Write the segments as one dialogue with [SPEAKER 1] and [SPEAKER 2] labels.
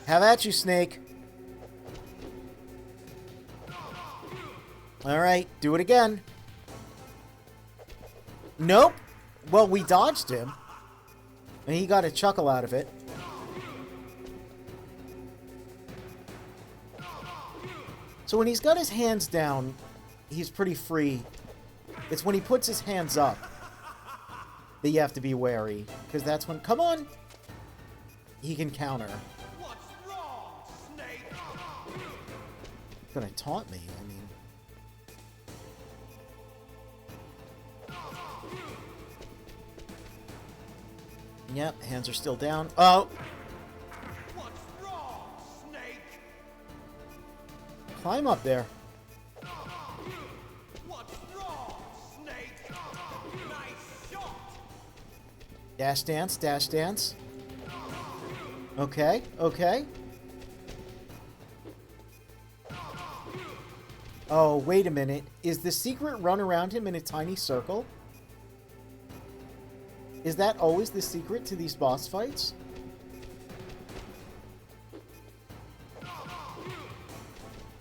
[SPEAKER 1] Have at you, Snake. Alright, do it again. Nope. Well, we dodged him. And he got a chuckle out of it. So when he's got his hands down, he's pretty free. It's when he puts his hands up that you have to be wary. Because that's when... Come on! He can counter.
[SPEAKER 2] What's wrong, Snake?
[SPEAKER 1] He's gonna taunt me, I mean... Yep, hands are still down. Oh!
[SPEAKER 2] What's wrong, Snake?
[SPEAKER 1] Climb up there.
[SPEAKER 2] What's wrong, Snake? Nice shot.
[SPEAKER 1] Dash dance, dash dance. Okay, okay. Oh, wait a minute. Is the secret run around him in a tiny circle? Is that always the secret to these boss fights?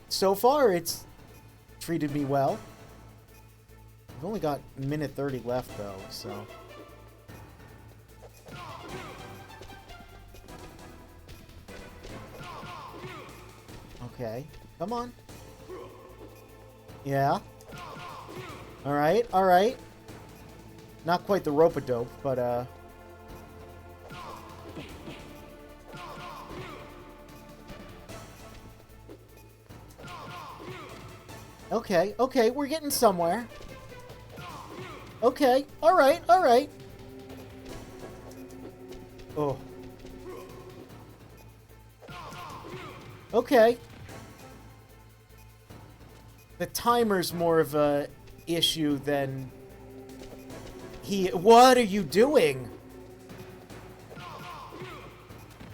[SPEAKER 1] So far, it's treated me well. I've only got minute 30 left, though, so... Okay, come on. Yeah. Alright, alright. Not quite the rope-a-dope, but, Okay, okay, we're getting somewhere. Okay, alright, alright. Oh. Okay. The timer's more of a issue than... What are you doing?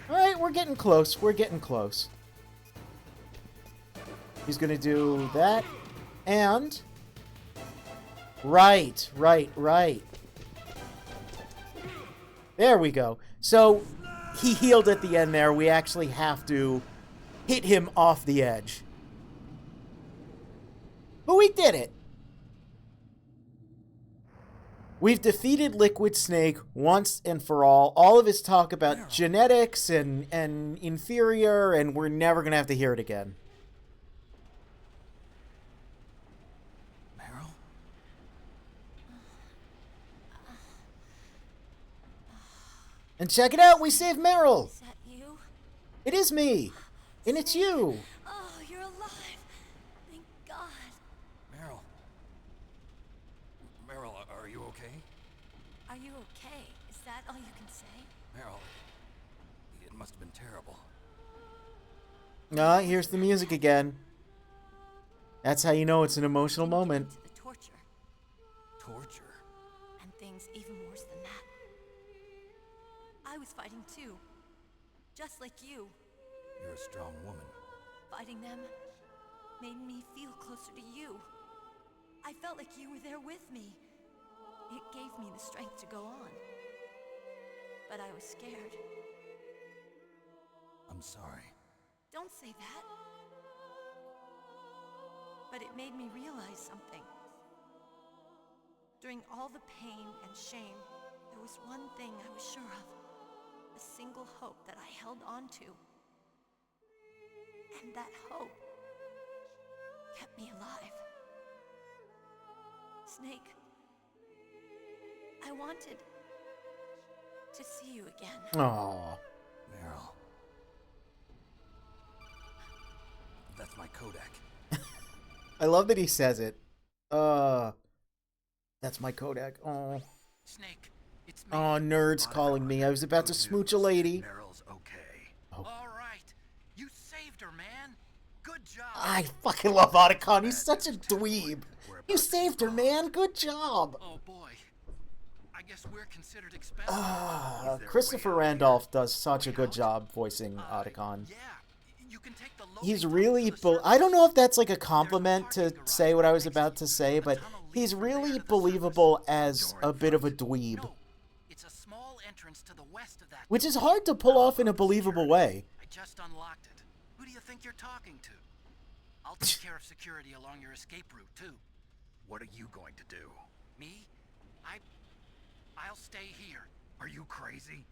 [SPEAKER 1] Alright, we're getting close. We're getting close. He's gonna do that. And... Right, right, right. There we go. So, he healed at the end there. We actually have to hit him off the edge. But we did it. We've defeated Liquid Snake once and for all. All of his talk about genetics and inferior, and we're never going to have to hear it again.
[SPEAKER 3] Meryl?
[SPEAKER 1] And check it out, we saved Meryl.
[SPEAKER 4] Is that you?
[SPEAKER 1] It is me. And it's you.
[SPEAKER 4] Oh, you're alive. Thank God.
[SPEAKER 3] Meryl? Meryl, are you okay?
[SPEAKER 4] Are you okay? Is that all you can say?
[SPEAKER 3] Meryl, it must have been terrible.
[SPEAKER 1] Ah, here's the music again. That's how you know it's an emotional moment.
[SPEAKER 4] To the torture.
[SPEAKER 3] Torture?
[SPEAKER 4] And things even worse than that. I was fighting too. Just like you.
[SPEAKER 3] You're a strong woman.
[SPEAKER 4] Fighting them made me feel closer to you. I felt like you were there with me. It gave me the strength to go on. But I was scared.
[SPEAKER 3] I'm sorry.
[SPEAKER 4] Don't say that. But it made me realize something. During all the pain and shame, there was one thing I was sure of. A single hope that I held on to. And that hope kept me alive. Snake, I wanted to see you again.
[SPEAKER 1] Aww.
[SPEAKER 3] Meryl. That's my Kodak.
[SPEAKER 1] I love that he says it. That's my Kodak. Oh.
[SPEAKER 5] Snake, it's me.
[SPEAKER 1] Oh, nerds calling me. I was about to smooch a lady.
[SPEAKER 3] Meryl's okay.
[SPEAKER 1] Oh.
[SPEAKER 5] All right. You saved her, man. Good job.
[SPEAKER 1] I fucking love Otacon. He's such a dweeb. You saved her, man. Good job.
[SPEAKER 5] Oh, boy. I guess we're considered expendable.
[SPEAKER 1] Christopher Randolph does such a good job voicing Otacon.
[SPEAKER 5] Yeah. You can take the
[SPEAKER 1] He's really... I don't know if that's like a compliment to say what I was about to say, but he's really believable as a bit of a dweeb.
[SPEAKER 5] No, it's a small entrance to the west of that.
[SPEAKER 1] Which is hard to pull off in a believable way.
[SPEAKER 5] just unlocked it. Who do you think you're talking to? I'll take care of security along your escape route, too.
[SPEAKER 3] What are you going to do?
[SPEAKER 5] Me? I'll stay here.
[SPEAKER 3] Are you crazy?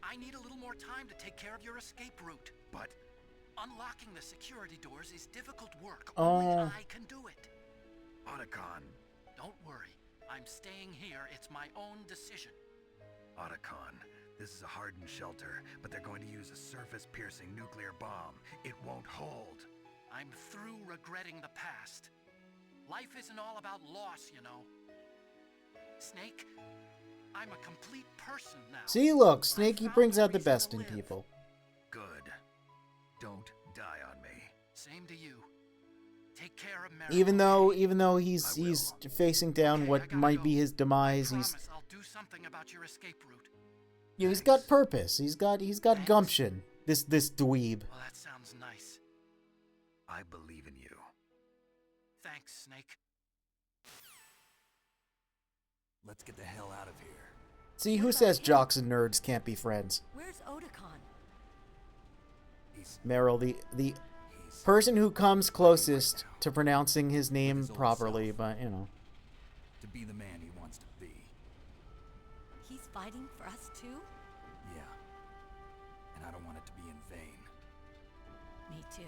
[SPEAKER 5] I need a little more time to take care of your escape route.
[SPEAKER 3] But
[SPEAKER 5] Unlocking the security doors is difficult work.
[SPEAKER 1] Oh.
[SPEAKER 5] Only I can do it.
[SPEAKER 3] Otacon,
[SPEAKER 5] Don't worry. I'm staying here. It's my own decision.
[SPEAKER 3] Otacon, this is a hardened shelter, but they're going to use a surface-piercing nuclear bomb. It won't hold.
[SPEAKER 5] I'm through regretting the past. Life isn't all about loss, you know. Snake, I'm a complete person now.
[SPEAKER 1] See, look,
[SPEAKER 5] I
[SPEAKER 1] Snakey
[SPEAKER 5] found
[SPEAKER 1] brings
[SPEAKER 5] a
[SPEAKER 1] out the
[SPEAKER 5] reason
[SPEAKER 1] best
[SPEAKER 5] to
[SPEAKER 1] in
[SPEAKER 5] live.
[SPEAKER 1] people.
[SPEAKER 3] Good. Don't die on me.
[SPEAKER 5] Same to you. Take care of Meryl.
[SPEAKER 1] Even though he's
[SPEAKER 3] I will.
[SPEAKER 1] facing down
[SPEAKER 5] Okay, I
[SPEAKER 1] what
[SPEAKER 5] gotta
[SPEAKER 1] might
[SPEAKER 5] go.
[SPEAKER 1] be his demise,
[SPEAKER 5] I
[SPEAKER 1] he's
[SPEAKER 5] promise I'll do something about your escape route.
[SPEAKER 1] he's got purpose. He's got gumption. This dweeb.
[SPEAKER 5] Well, that sounds nice.
[SPEAKER 3] I believe in you.
[SPEAKER 5] Thanks, Snake.
[SPEAKER 3] Let's get the hell out of here.
[SPEAKER 1] See, who says jocks and nerds can't be friends?
[SPEAKER 4] Where's Otakon?
[SPEAKER 3] He's
[SPEAKER 1] Meryl, the person who comes closest to pronouncing his name properly, but you know.
[SPEAKER 3] to be the man he wants to be.
[SPEAKER 4] He's fighting for us too?
[SPEAKER 3] Yeah. And I don't want it to be in vain.
[SPEAKER 4] Me too.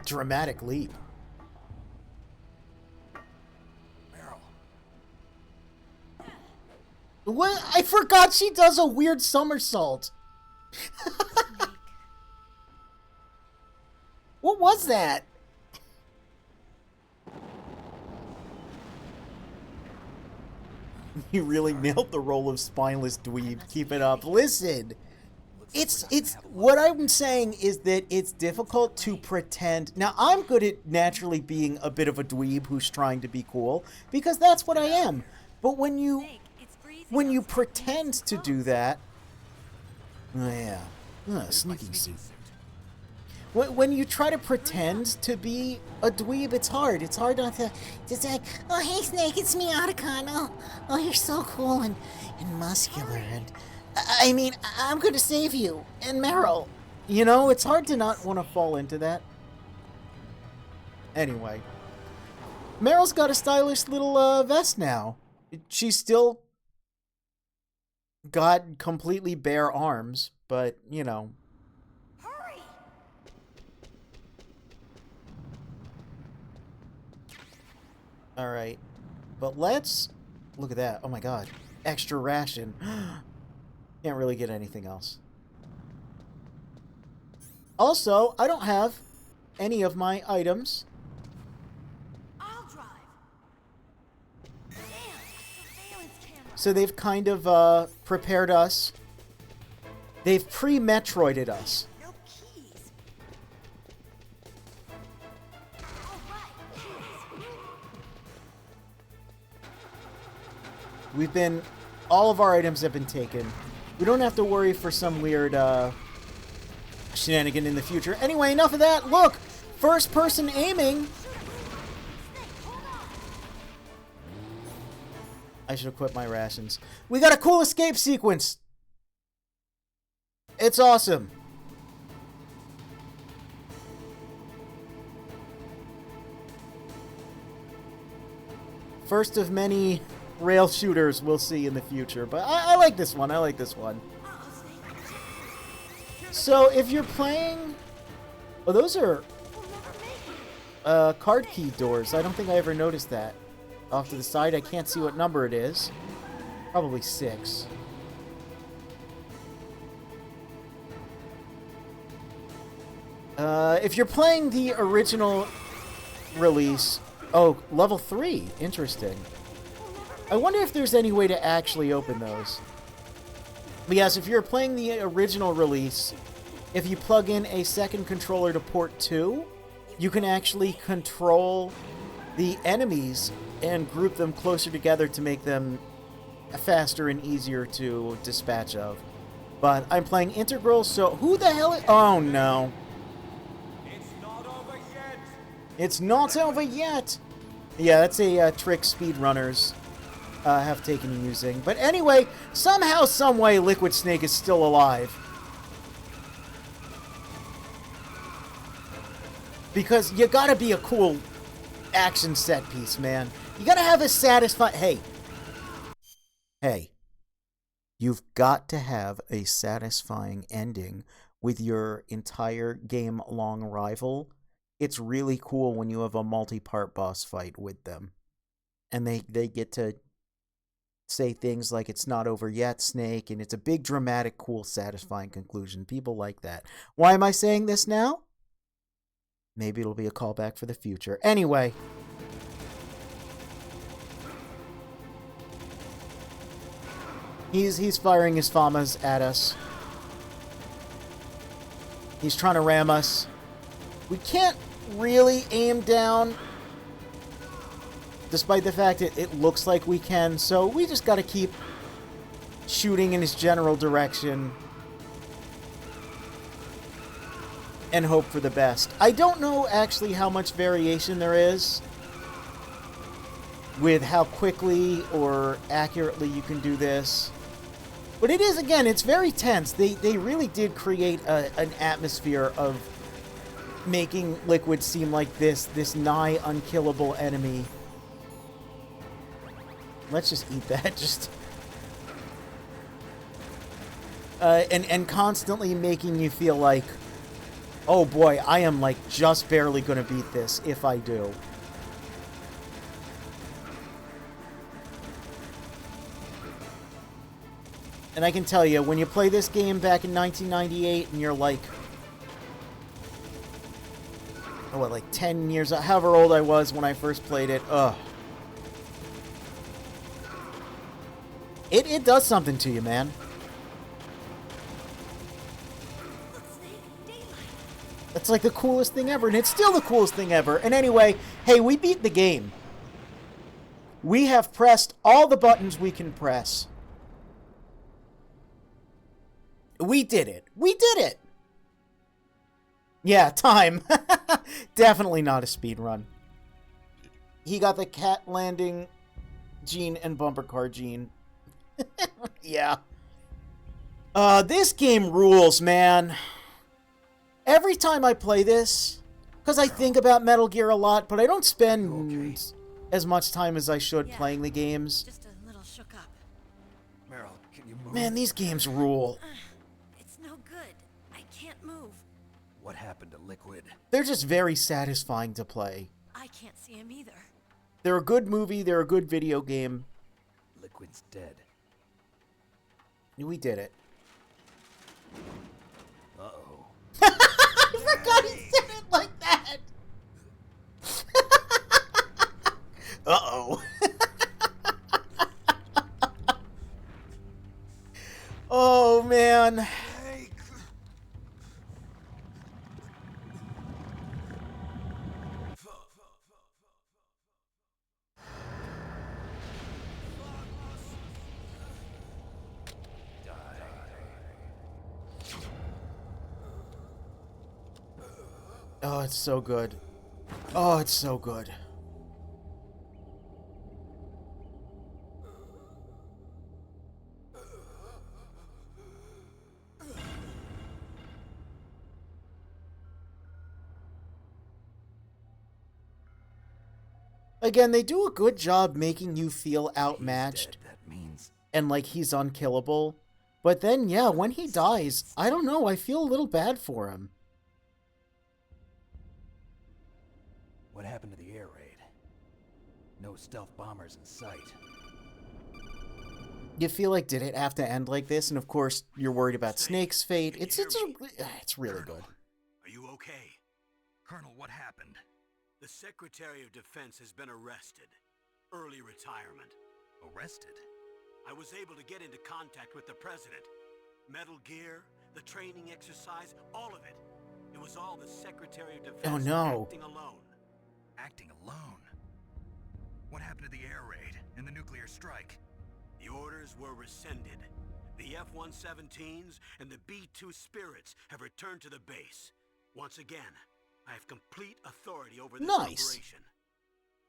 [SPEAKER 1] Dramatic leap.
[SPEAKER 3] Meryl.
[SPEAKER 1] What? I forgot she does a weird somersault.
[SPEAKER 4] Snake.
[SPEAKER 1] What was that? You really nailed the role of spineless dweeb. Keep it up. Listen. It's what I'm saying is that it's difficult to pretend. Now, I'm good at naturally being a bit of a dweeb who's trying to be cool because that's what I am. But when you
[SPEAKER 4] Snake, it's freezing outside.
[SPEAKER 1] pretend to do that, oh yeah, sneaking suit. When you try to pretend to be a dweeb, it's hard. It's hard not to just like, oh hey Snake, it's me, Otacon. Oh you're so cool and muscular and. I mean, I'm going to save you. And Meryl. You know, it's hard to not want to fall into that. Anyway. Meryl's got a stylish little vest now. She's still got completely bare arms, but, you know.
[SPEAKER 4] Hurry!
[SPEAKER 1] Alright. But let's... Look at that. Oh my god. Extra ration. Can't really get anything else. Also, I don't have any of my items.
[SPEAKER 4] I'll drive. Damn, surveillance camera.
[SPEAKER 1] So they've kind of prepared us. They've pre-Metroided us.
[SPEAKER 4] No keys. All right, keys.
[SPEAKER 1] We've been... All of our items have been taken. We don't have to worry for some weird shenanigan in the future. Anyway, enough of that. Look! First-person aiming! I should have quit my rations. We got a cool escape sequence! It's awesome! First of many rail shooters we'll see in the future, but I like this one. I like this one. So if you're playing... Oh, those are card key doors. I don't think I ever noticed that. Off to the side, I can't see what number it is. Probably 6. If you're playing the original release... Oh, level 3. Interesting. I wonder if there's any way to actually open those. But yes, if you're playing the original release, if you plug in a second controller to port 2, you can actually control the enemies and group them closer together to make them faster and easier to dispatch of. But I'm playing Integral, so who the hell is... Oh, no.
[SPEAKER 2] It's not over yet.
[SPEAKER 1] It's not over yet! Yeah, that's a trick speedrunners have taken using. But anyway, somehow, someway, Liquid Snake is still alive. Because you gotta be a cool action set piece, man. You gotta have a satisfying... Hey. You've got to have a satisfying ending with your entire game-long rival. It's really cool when you have a multi-part boss fight with them. And they get to say things like, it's not over yet, Snake, and it's a big, dramatic, cool, satisfying conclusion. People like that. Why am I saying this now? Maybe it'll be a callback for the future. Anyway. He's firing his FAMAs at us. He's trying to ram us. We can't really aim down, despite the fact that it looks like we can, so we just gotta keep shooting in his general direction and hope for the best. I don't know actually how much variation there is with how quickly or accurately you can do this. But it is, again, it's very tense. They really did create an atmosphere of making Liquid seem like this nigh unkillable enemy. Let's just eat that. Just and constantly making you feel like, oh boy, I am like just barely gonna beat this if I do. And I can tell you, when you play this game back in 1998 and you're like, oh, what, like 10 years, however old I was when I first played it, ugh. It does something to you, man. That's like the coolest thing ever, and it's still the coolest thing ever. And anyway, hey, we beat the game. We have pressed all the buttons we can press. We did it. We did it. Yeah, time. Definitely not a speed run. He got the cat landing gene and bumper car gene. Yeah. This game rules, man. Every time I play this, because I think about Metal Gear a lot, but I don't spend as much time as I should playing the games.
[SPEAKER 4] Just a little shook up.
[SPEAKER 3] Meryl, can you move?
[SPEAKER 1] Man, these games rule.
[SPEAKER 4] It's no good. I can't move.
[SPEAKER 3] What happened to Liquid?
[SPEAKER 1] They're just very satisfying to play.
[SPEAKER 4] I can't see him either.
[SPEAKER 1] They're a good movie, they're a good video game.
[SPEAKER 3] Liquid's dead.
[SPEAKER 1] We did it.
[SPEAKER 3] Uh-oh.
[SPEAKER 1] I forgot he said it like that! Uh-oh. Oh, man. Oh, it's so good. Oh, it's so good. Again, they do a good job making you feel outmatched
[SPEAKER 3] That means
[SPEAKER 1] and like he's unkillable. But then, yeah, when he dies, I don't know, I feel a little bad for him.
[SPEAKER 3] what happened to the air raid? No stealth bombers in sight.
[SPEAKER 1] You feel like, did it have to end like this? And of course, you're worried about Snake's fate.
[SPEAKER 2] can you
[SPEAKER 1] It's really
[SPEAKER 2] Colonel,
[SPEAKER 1] good.
[SPEAKER 2] Are you okay?
[SPEAKER 3] Colonel, what happened?
[SPEAKER 2] The Secretary of Defense has been arrested. Early retirement.
[SPEAKER 3] Arrested?
[SPEAKER 2] I was able to get into contact with the President. Metal Gear, the training exercise, all of it. It was all the Secretary of Defense
[SPEAKER 1] Oh, no.
[SPEAKER 2] acting alone.
[SPEAKER 3] Acting alone? What happened to the air raid and the nuclear strike?
[SPEAKER 2] The orders were rescinded. The F-117s and the B-2 Spirits have returned to the base. Once again, I have complete authority over this
[SPEAKER 1] Nice.
[SPEAKER 2] operation.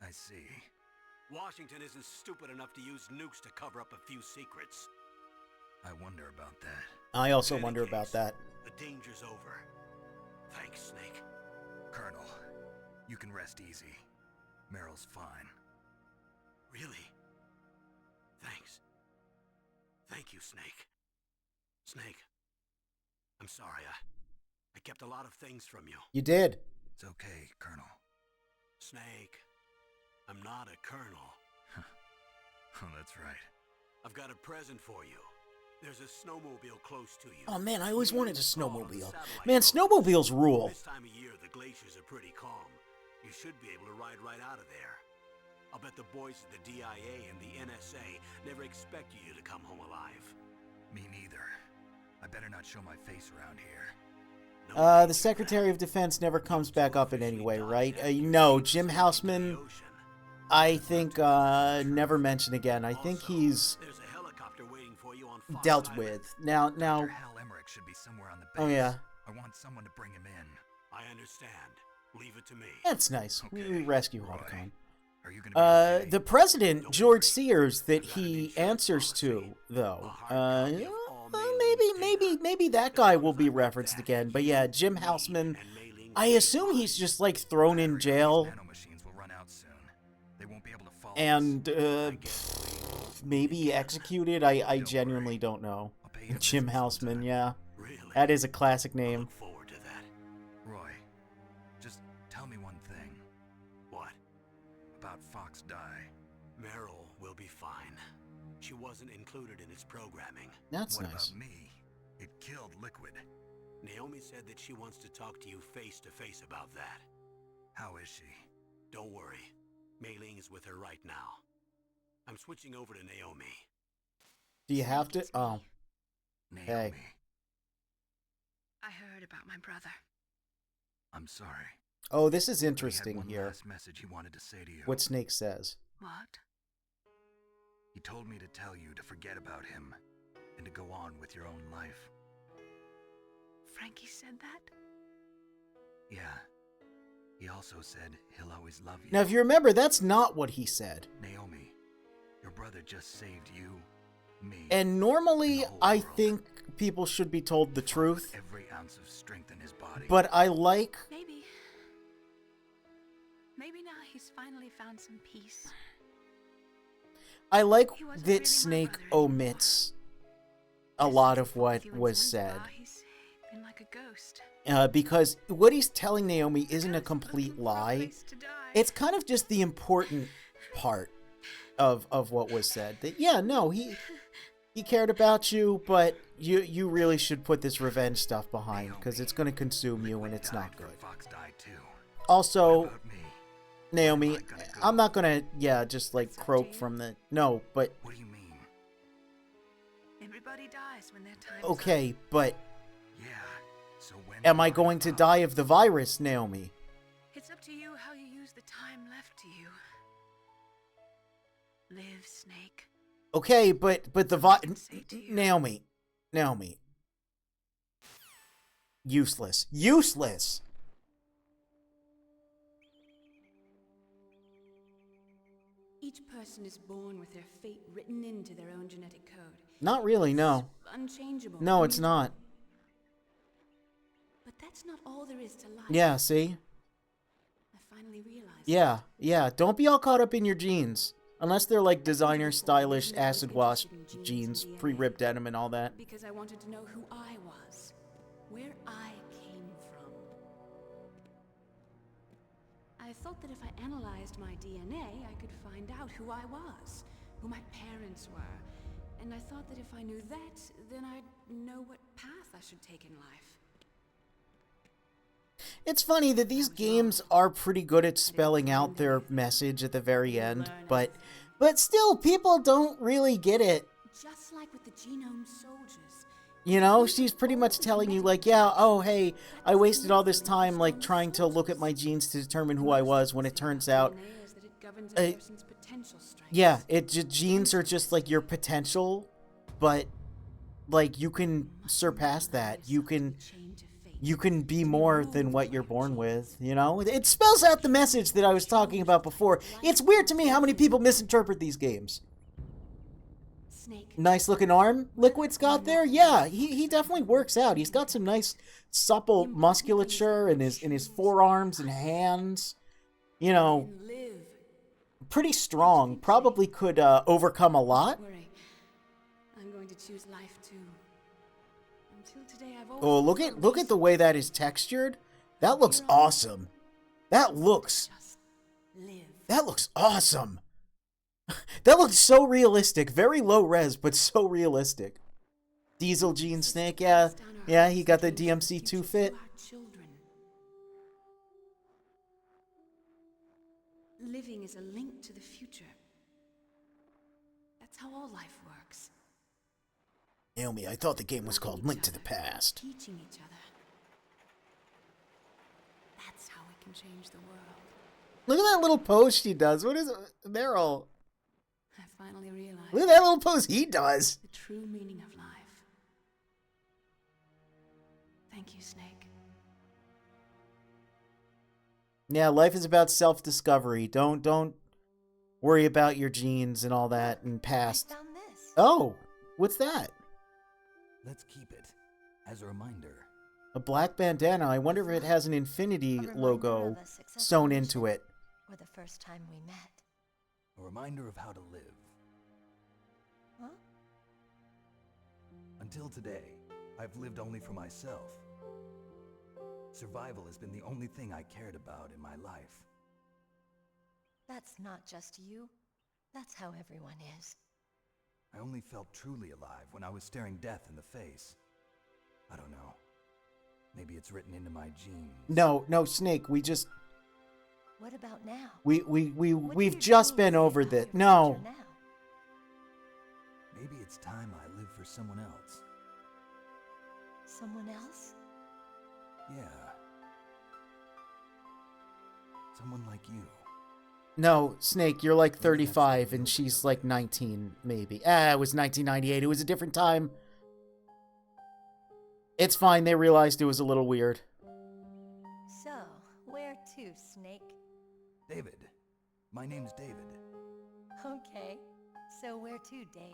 [SPEAKER 3] I see.
[SPEAKER 2] Washington isn't stupid enough to use nukes to cover up a few secrets.
[SPEAKER 3] I wonder about that.
[SPEAKER 1] I also
[SPEAKER 2] In any
[SPEAKER 1] wonder about
[SPEAKER 2] case,
[SPEAKER 1] that.
[SPEAKER 2] The danger's over. Thanks, Snake.
[SPEAKER 3] Colonel, you can rest easy. Meryl's fine.
[SPEAKER 2] Really? Thanks. Thank you, Snake. Snake, I'm sorry. I kept a lot of things from you.
[SPEAKER 1] You did.
[SPEAKER 3] It's okay, Colonel.
[SPEAKER 2] Snake, I'm not a colonel.
[SPEAKER 3] Oh, that's right.
[SPEAKER 2] I've got a present for you. There's a snowmobile close to you.
[SPEAKER 1] Oh man, I always
[SPEAKER 2] You
[SPEAKER 1] wanted a
[SPEAKER 2] install the
[SPEAKER 1] snowmobile.
[SPEAKER 2] satellite
[SPEAKER 1] Man,
[SPEAKER 2] phone.
[SPEAKER 1] snowmobiles rule.
[SPEAKER 2] This time of year, the glaciers are pretty calm. You should be able to ride right out of there. I'll bet the boys at the DIA and the NSA never expected you to come home alive.
[SPEAKER 3] Me neither. I better not show my face around here.
[SPEAKER 2] No
[SPEAKER 1] The
[SPEAKER 2] danger
[SPEAKER 1] Secretary of
[SPEAKER 2] then.
[SPEAKER 1] Defense never comes back up in any way, right?
[SPEAKER 2] Officially
[SPEAKER 1] No,
[SPEAKER 2] died,
[SPEAKER 1] Jim
[SPEAKER 2] sinking
[SPEAKER 1] Houseman,
[SPEAKER 2] into the ocean.
[SPEAKER 1] I think, never mentioned again. I think
[SPEAKER 2] Also,
[SPEAKER 1] he's
[SPEAKER 2] there's a helicopter waiting for you on Fox
[SPEAKER 1] dealt
[SPEAKER 2] Island.
[SPEAKER 1] with. Now,
[SPEAKER 3] Dr. Hal Emmerich should be somewhere on the base.
[SPEAKER 1] oh yeah,
[SPEAKER 3] I want someone to bring him in.
[SPEAKER 2] I understand. Leave it to me.
[SPEAKER 1] that's nice. We
[SPEAKER 3] Okay,
[SPEAKER 1] rescue
[SPEAKER 3] Roy.
[SPEAKER 1] Otacon.
[SPEAKER 3] Are you gonna be okay?
[SPEAKER 1] The president, George Sears, that he answers to, though, maybe that guy will be referenced again. But yeah, Jim Houseman, I assume he's just like thrown in jail
[SPEAKER 3] Nanomachines will run out soon. They won't be able to follow
[SPEAKER 1] and
[SPEAKER 3] us.
[SPEAKER 1] maybe executed. I genuinely don't know.
[SPEAKER 3] I'll pay you to
[SPEAKER 1] Jim
[SPEAKER 3] visit
[SPEAKER 1] Houseman,
[SPEAKER 3] sometime.
[SPEAKER 1] yeah,
[SPEAKER 2] Really?
[SPEAKER 1] that is a classic
[SPEAKER 2] I
[SPEAKER 1] name.
[SPEAKER 2] look forward to that.
[SPEAKER 3] Roy, just tell me one thing
[SPEAKER 2] What?
[SPEAKER 3] about Fox Die.
[SPEAKER 2] Meryl will be fine. She wasn't included in its programming.
[SPEAKER 1] That's
[SPEAKER 3] What
[SPEAKER 1] nice.
[SPEAKER 3] about me? It killed Liquid.
[SPEAKER 2] Naomi said that she wants to talk to you face to face about that.
[SPEAKER 3] How is she?
[SPEAKER 2] Don't worry. Mei Ling is with her right now. I'm switching over to Naomi.
[SPEAKER 1] Do you have to? Oh,
[SPEAKER 3] Naomi.
[SPEAKER 1] Hey.
[SPEAKER 6] I heard about my brother.
[SPEAKER 3] I'm sorry.
[SPEAKER 1] oh, this is
[SPEAKER 3] He had
[SPEAKER 1] interesting
[SPEAKER 3] one
[SPEAKER 1] here.
[SPEAKER 3] last message he wanted to say to you.
[SPEAKER 1] What Snake says.
[SPEAKER 6] What?
[SPEAKER 3] He told me to tell you to forget about him and to go on with your own life.
[SPEAKER 6] Frankie said that?
[SPEAKER 3] Yeah. He also said he'll always love you.
[SPEAKER 1] Now, if you remember, that's not what he said.
[SPEAKER 3] Naomi, your brother just saved you, me,
[SPEAKER 1] And normally,
[SPEAKER 3] The whole
[SPEAKER 1] I
[SPEAKER 3] world.
[SPEAKER 1] think people should be told the truth.
[SPEAKER 3] every ounce of strength in his body.
[SPEAKER 1] But I like
[SPEAKER 6] Maybe. Maybe now he's finally found some peace.
[SPEAKER 1] He wasn't
[SPEAKER 6] really
[SPEAKER 1] that
[SPEAKER 6] my
[SPEAKER 1] Snake
[SPEAKER 6] brother anymore.
[SPEAKER 1] omits a lot of what
[SPEAKER 6] Feeling
[SPEAKER 1] was
[SPEAKER 6] Zanzibar,
[SPEAKER 1] said.
[SPEAKER 6] He's been like a ghost.
[SPEAKER 1] Because what he's telling Naomi isn't a
[SPEAKER 6] Just
[SPEAKER 1] complete
[SPEAKER 6] looking for a
[SPEAKER 1] lie.
[SPEAKER 6] place to die.
[SPEAKER 1] It's kind of just the important part of what was said. That yeah, no, he cared about you, but you really should put this revenge stuff behind because it's going to consume you and
[SPEAKER 3] Liquid
[SPEAKER 1] it's
[SPEAKER 3] died
[SPEAKER 1] not
[SPEAKER 3] for
[SPEAKER 1] good.
[SPEAKER 3] Fox died too.
[SPEAKER 1] Also,
[SPEAKER 3] What about me?
[SPEAKER 1] Naomi,
[SPEAKER 3] Where am I gonna go?
[SPEAKER 1] I'm not gonna just like
[SPEAKER 6] That's up to
[SPEAKER 1] croak
[SPEAKER 6] you.
[SPEAKER 1] from the no, but
[SPEAKER 3] What do you mean?
[SPEAKER 6] Everybody dies when their time
[SPEAKER 1] okay, but
[SPEAKER 3] Yeah. So when
[SPEAKER 1] am I
[SPEAKER 3] will
[SPEAKER 1] going to
[SPEAKER 3] stop?
[SPEAKER 1] die of the virus, Naomi?
[SPEAKER 6] It's up to you how you use the time left to you. Live, Snake.
[SPEAKER 1] Okay, but the
[SPEAKER 6] Say to you.
[SPEAKER 1] Naomi, useless.
[SPEAKER 7] Each person is born with their fate written into their own genetic code.
[SPEAKER 1] Not really, no.
[SPEAKER 7] It's unchangeable.
[SPEAKER 1] No, it's
[SPEAKER 7] immutable.
[SPEAKER 1] not.
[SPEAKER 7] But that's not all there is to life.
[SPEAKER 1] Yeah, see?
[SPEAKER 7] I finally realized.
[SPEAKER 1] Yeah. Don't be all caught up in your genes. Unless they're like designer, stylish, acid wash jeans, pre-ripped denim and all that.
[SPEAKER 7] Because I wanted to know who I was, where I came from. I thought that if I analyzed my DNA, I could find out who I was, who my parents were. And I thought that if I knew that, then I'd know what path I should take in life.
[SPEAKER 1] It's funny that these games are pretty good at spelling out their message at the very end, but still, people don't really get it.
[SPEAKER 7] Just like with the genome soldiers.
[SPEAKER 1] You know, she's pretty much telling you, like, yeah, oh, hey, I wasted all this time, like, trying to look at my genes to determine who I was, when it turns out,
[SPEAKER 7] DNA is that it governs a person's potential strengths.
[SPEAKER 1] yeah, genes are just, like, your potential, but, like, you can surpass that. You can,
[SPEAKER 7] Chained to fate.
[SPEAKER 1] you can be more than what you're born with, you know? It spells out the message that I was talking about before. It's weird to me how many people misinterpret these games.
[SPEAKER 7] Snake.
[SPEAKER 1] Nice looking arm Liquid's got there. Yeah, he definitely works out. He's got some nice supple musculature in his forearms and hands. You know,
[SPEAKER 7] Live.
[SPEAKER 1] pretty strong. Probably could overcome a lot.
[SPEAKER 7] Don't worry. I'm going to choose life too. Until today, I've
[SPEAKER 1] Oh,
[SPEAKER 7] always
[SPEAKER 1] look at the way that is textured. That looks awesome. That looks
[SPEAKER 7] just live.
[SPEAKER 1] That looks awesome. That looks so realistic. Very low res, but so realistic. Diesel Gene Snake, yeah. Yeah, he got the DMC2 fit.
[SPEAKER 7] Living is a link to the future. That's how all life works.
[SPEAKER 1] Naomi, I thought the game was called Link to the Past.
[SPEAKER 7] Teaching each other. That's how we can change the world.
[SPEAKER 1] Look at that little pose she does. What is it? Meryl.
[SPEAKER 7] I finally realized
[SPEAKER 1] Look at that little pose he does.
[SPEAKER 7] the true meaning of life. Thank you, Snake.
[SPEAKER 1] Yeah, life is about self-discovery. Don't worry about your genes and all that and past.
[SPEAKER 4] I found this.
[SPEAKER 1] Oh, what's that?
[SPEAKER 3] Let's keep it as a reminder.
[SPEAKER 1] A black bandana. I wonder if it has an
[SPEAKER 4] A
[SPEAKER 1] infinity
[SPEAKER 4] reminder
[SPEAKER 1] logo
[SPEAKER 4] of a successful
[SPEAKER 1] sewn into
[SPEAKER 4] mission,
[SPEAKER 1] it.
[SPEAKER 4] Or the first time we met.
[SPEAKER 3] A reminder of how to live.
[SPEAKER 4] Huh?
[SPEAKER 3] Until today, I've lived only for myself. Survival has been the only thing I cared about in my life.
[SPEAKER 4] That's not just you. That's how everyone is.
[SPEAKER 3] I only felt truly alive when I was staring death in the face. I don't know. Maybe it's written into my genes.
[SPEAKER 1] No, Snake.
[SPEAKER 4] What about now?
[SPEAKER 1] We've
[SPEAKER 4] What do you
[SPEAKER 1] just
[SPEAKER 4] do
[SPEAKER 1] been over
[SPEAKER 4] about
[SPEAKER 1] this.
[SPEAKER 4] your
[SPEAKER 1] No.
[SPEAKER 4] future now?
[SPEAKER 3] Maybe it's time I live for someone else.
[SPEAKER 4] Someone else?
[SPEAKER 3] Yeah. Someone like you.
[SPEAKER 1] No, Snake, you're like 35 and she's like 19, maybe. It was 1998. It was a different time. It's fine. They realized it was a little weird.
[SPEAKER 4] So, where to, Snake?
[SPEAKER 3] David. My name's David.
[SPEAKER 4] Okay. So where to, Dave?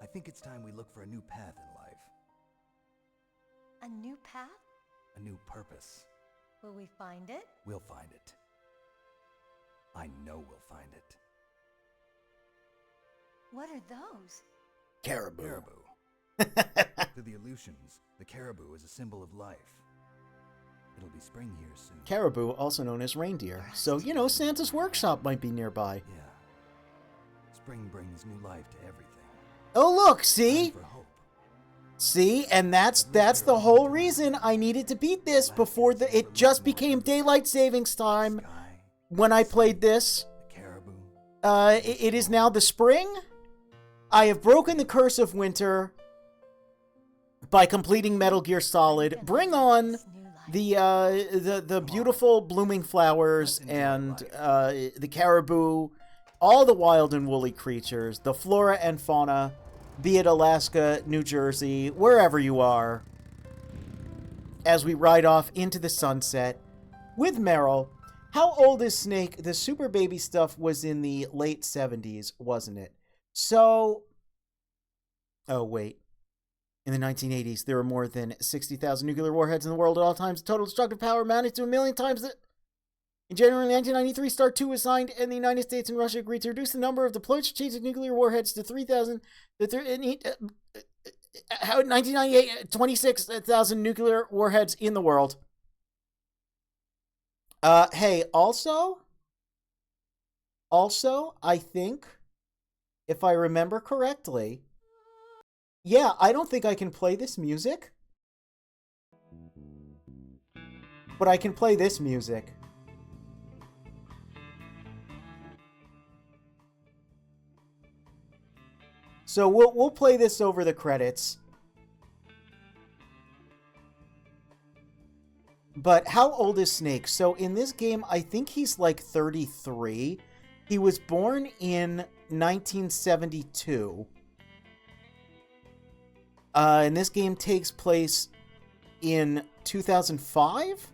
[SPEAKER 3] I think it's time we look for a new path in life.
[SPEAKER 4] A new path?
[SPEAKER 3] A new purpose.
[SPEAKER 4] Will we find it?
[SPEAKER 3] We'll find it. I know we'll find it.
[SPEAKER 4] What are those?
[SPEAKER 1] Caribou.
[SPEAKER 3] Caribou. To the Aleutians, the caribou is a symbol of life. It'll be spring here soon.
[SPEAKER 1] Caribou, also known as reindeer. So, you know, Santa's workshop might be nearby.
[SPEAKER 3] Yeah. Spring brings new life to everything.
[SPEAKER 1] Oh, look, see?
[SPEAKER 3] Time for hope.
[SPEAKER 1] See? And that's the whole reason I needed to beat this before it just became daylight savings time
[SPEAKER 3] Sky,
[SPEAKER 1] when I played this.
[SPEAKER 3] the caribou.
[SPEAKER 1] It is now the spring. I have broken the curse of winter by completing Metal Gear Solid. Bring on the beautiful blooming flowers and the caribou, all the wild and woolly creatures, the flora and fauna, be it Alaska, New Jersey, wherever you are, as we ride off into the sunset with Meryl. How old is Snake? The Super Baby stuff was in the late 70s, wasn't it? So, oh wait. In the 1980s, there were more than 60,000 nuclear warheads in the world at all times. Total destructive power amounted to 1 million times that. In January 1993, START 2 was signed, and the United States and Russia agreed to reduce the number of deployed strategic nuclear warheads to 3,000. 1998, 26,000 nuclear warheads in the world. Hey, also, I think, if I remember correctly, yeah, I don't think I can play this music, but I can play this music. So we'll play this over the credits. But how old is Snake? So in this game, I think he's like 33. He was born in 1972. And this game takes place in 2005.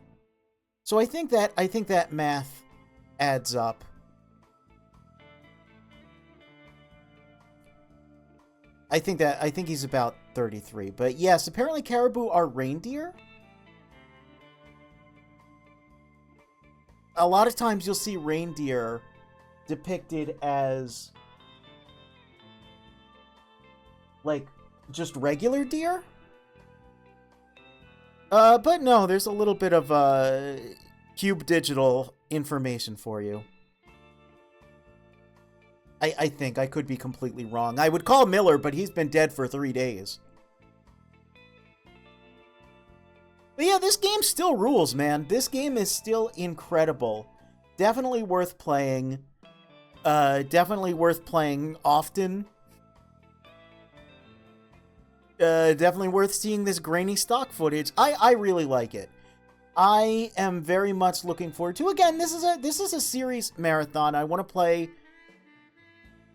[SPEAKER 1] So I think that math adds up. I think he's about 33. But yes, apparently caribou are reindeer. A lot of times you'll see reindeer depicted as like just regular deer. But no, there's a little bit of Cube Digital information for you. I think. I could be completely wrong. I would call Miller, but he's been dead for 3 days. But yeah, this game still rules, man. This game is still incredible. Definitely worth playing. Definitely worth playing often. Definitely worth seeing this grainy stock footage. I really like it. I am very much looking forward to. Again, this is a series marathon. I want to play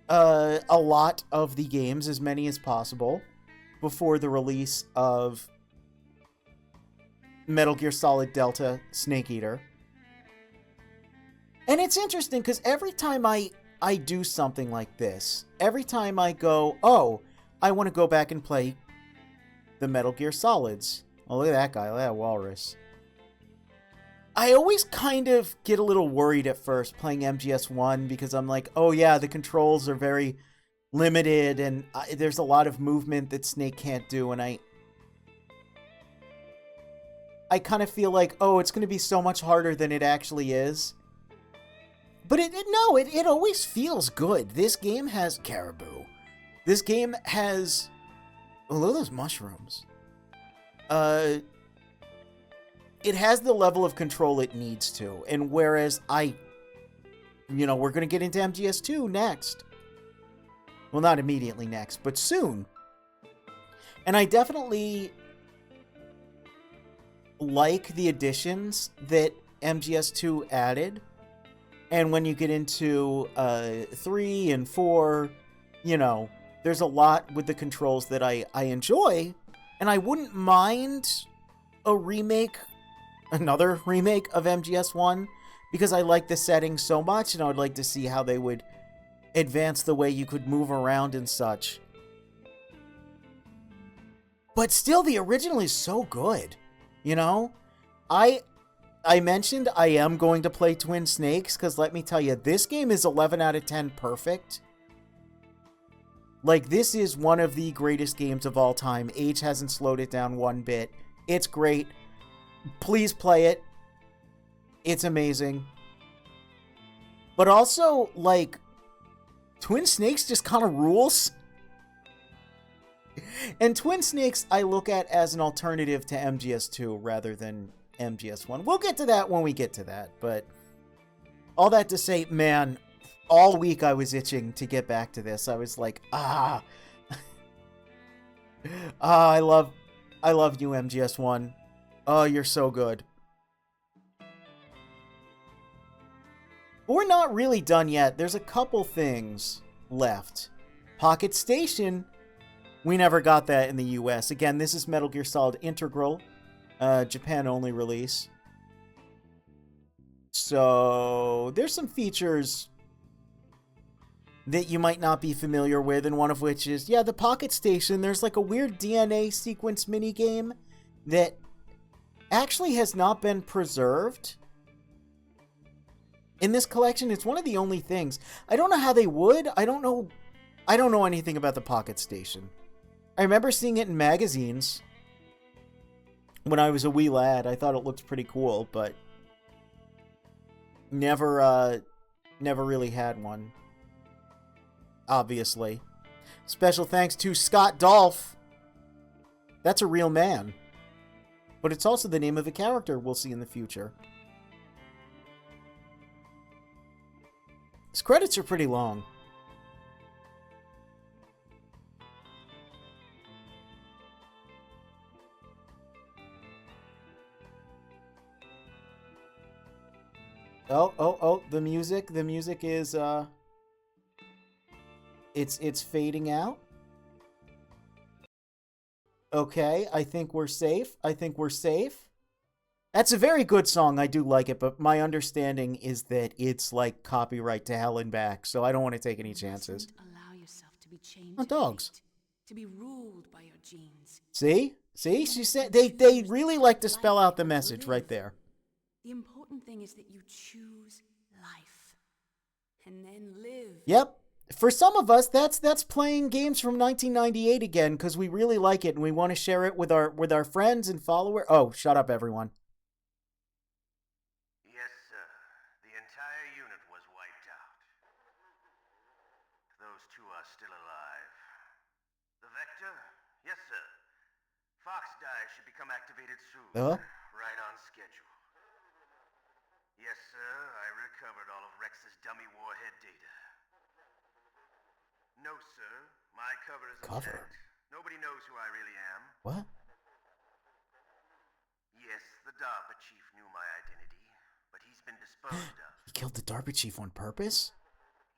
[SPEAKER 1] a lot of the games, as many as possible, before the release of Metal Gear Solid Delta Snake Eater. And it's interesting because every time I do something like this, every time I go, oh, I want to go back and play the Metal Gear Solids. Oh, look at that guy. Look at that walrus. I always kind of get a little worried at first playing MGS1 because I'm like, oh yeah, the controls are very limited and there's a lot of movement that Snake can't do, and I kind of feel like, oh, it's going to be so much harder than it actually is. But it always feels good. This game has caribou. This game has... Oh, look at those mushrooms. It has the level of control it needs to. And whereas we're going to get into MGS2 next. Well, not immediately next, but soon. And I definitely like the additions that MGS2 added. And when you get into 3 and 4, there's a lot with the controls that I enjoy. And I wouldn't mind another remake of MGS1, because I like the setting so much, and I would like to see how they would advance the way you could move around and such. But still, the original is so good. I mentioned I am going to play Twin Snakes, because let me tell you, this game is 11 out of 10 perfect. Like, this is one of the greatest games of all time. Age hasn't slowed it down one bit. It's great. Please play it. It's amazing. But also, like, Twin Snakes just kind of rules. And Twin Snakes I look at as an alternative to MGS2 rather than MGS1. We'll get to that when we get to that. But all that to say, man, all week I was itching to get back to this. I was like, I love you, MGS1. Oh, you're so good. But we're not really done yet. There's a couple things left. Pocket Station, we never got that in the US. Again, this is Metal Gear Solid Integral, Japan only release. So there's some features that you might not be familiar with, and one of which is, the Pocket Station. There's like a weird DNA sequence minigame that actually has not been preserved in this collection. It's one of the only things. I don't know how they would. I don't know anything about the Pocket Station. I remember seeing it in magazines when I was a wee lad. I thought it looked pretty cool, but never really had one. Obviously. Special thanks to Scott Dolph. That's a real man. But it's also the name of a character we'll see in the future. His credits are pretty long. Oh, the music is, it's fading out. Okay, I think we're safe. I think we're safe. That's a very good song. I do like it, but my understanding is that it's like copyright to hell and back, so I don't want to take any chances.
[SPEAKER 7] You mustn't allow yourself to be chained
[SPEAKER 1] Oh,
[SPEAKER 7] to
[SPEAKER 1] dogs.
[SPEAKER 7] fate, to be ruled by your genes.
[SPEAKER 1] See? See? She said they really like to spell out the message right there.
[SPEAKER 7] The important thing is that you choose life. And then live.
[SPEAKER 1] Yep. For some of us, that's playing games from 1998 again because we really like it and we want to share it with our friends and followers. Oh, shut up, everyone.
[SPEAKER 2] Yes, sir. The entire unit was wiped out. Those two are still alive. The Vector? Yes, sir. Fox Die should become activated soon. Right on schedule. Yes, sir. I recovered all of Rex's dummy warhead data. No, sir. My cover is intact. Nobody knows who I really am.
[SPEAKER 1] What?
[SPEAKER 2] Yes, the DARPA chief knew my identity, but he's been disposed of.
[SPEAKER 1] He killed the DARPA chief on purpose?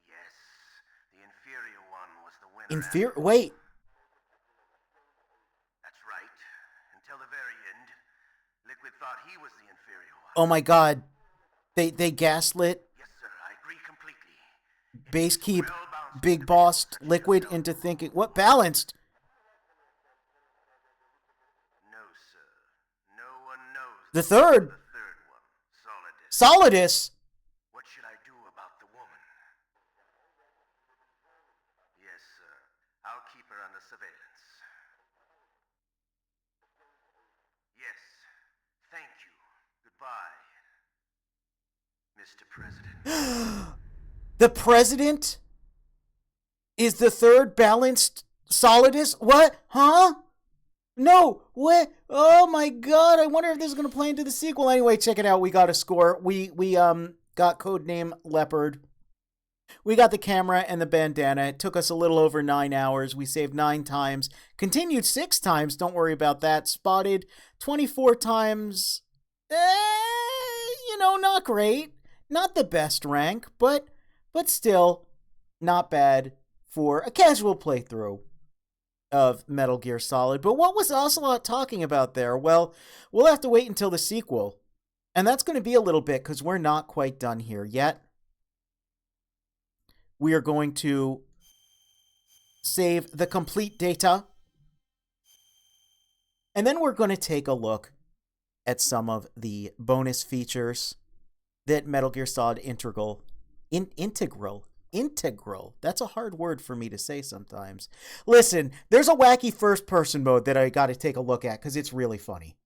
[SPEAKER 2] Yes, the inferior one was the winner.
[SPEAKER 1] Wait.
[SPEAKER 2] That's right. Until the very end, Liquid thought he was the inferior one.
[SPEAKER 1] Oh my god. They gaslit
[SPEAKER 2] Yes, sir, I agree completely.
[SPEAKER 1] Base Keep Big Boss Liquid into thinking what balanced?
[SPEAKER 2] No, sir. No one knows.
[SPEAKER 1] The third
[SPEAKER 2] one, Solidus.
[SPEAKER 1] Solidus.
[SPEAKER 2] What should I do about the woman? Yes, sir. I'll keep her under surveillance. Yes. Thank you. Goodbye, Mr. President.
[SPEAKER 1] The president is the third balanced Solidus? What? Huh? No. What? Oh my god. I wonder if this is going to play into the sequel. Anyway, check it out. We got a score. We got codename Leopard. We got the camera and the bandana. It took us a little over 9 hours. We saved 9 times. Continued 6 times. Don't worry about that. Spotted 24 times. Not great. Not the best rank, but still not bad for a casual playthrough of Metal Gear Solid. But what was Ocelot talking about there? Well, we'll have to wait until the sequel. And that's going to be a little bit because we're not quite done here yet. We are going to save the complete data. And then we're going to take a look at some of the bonus features that Metal Gear Solid Integral. That's a hard word for me to say sometimes. Listen, there's a wacky first-person mode that I got to take a look at because it's really funny.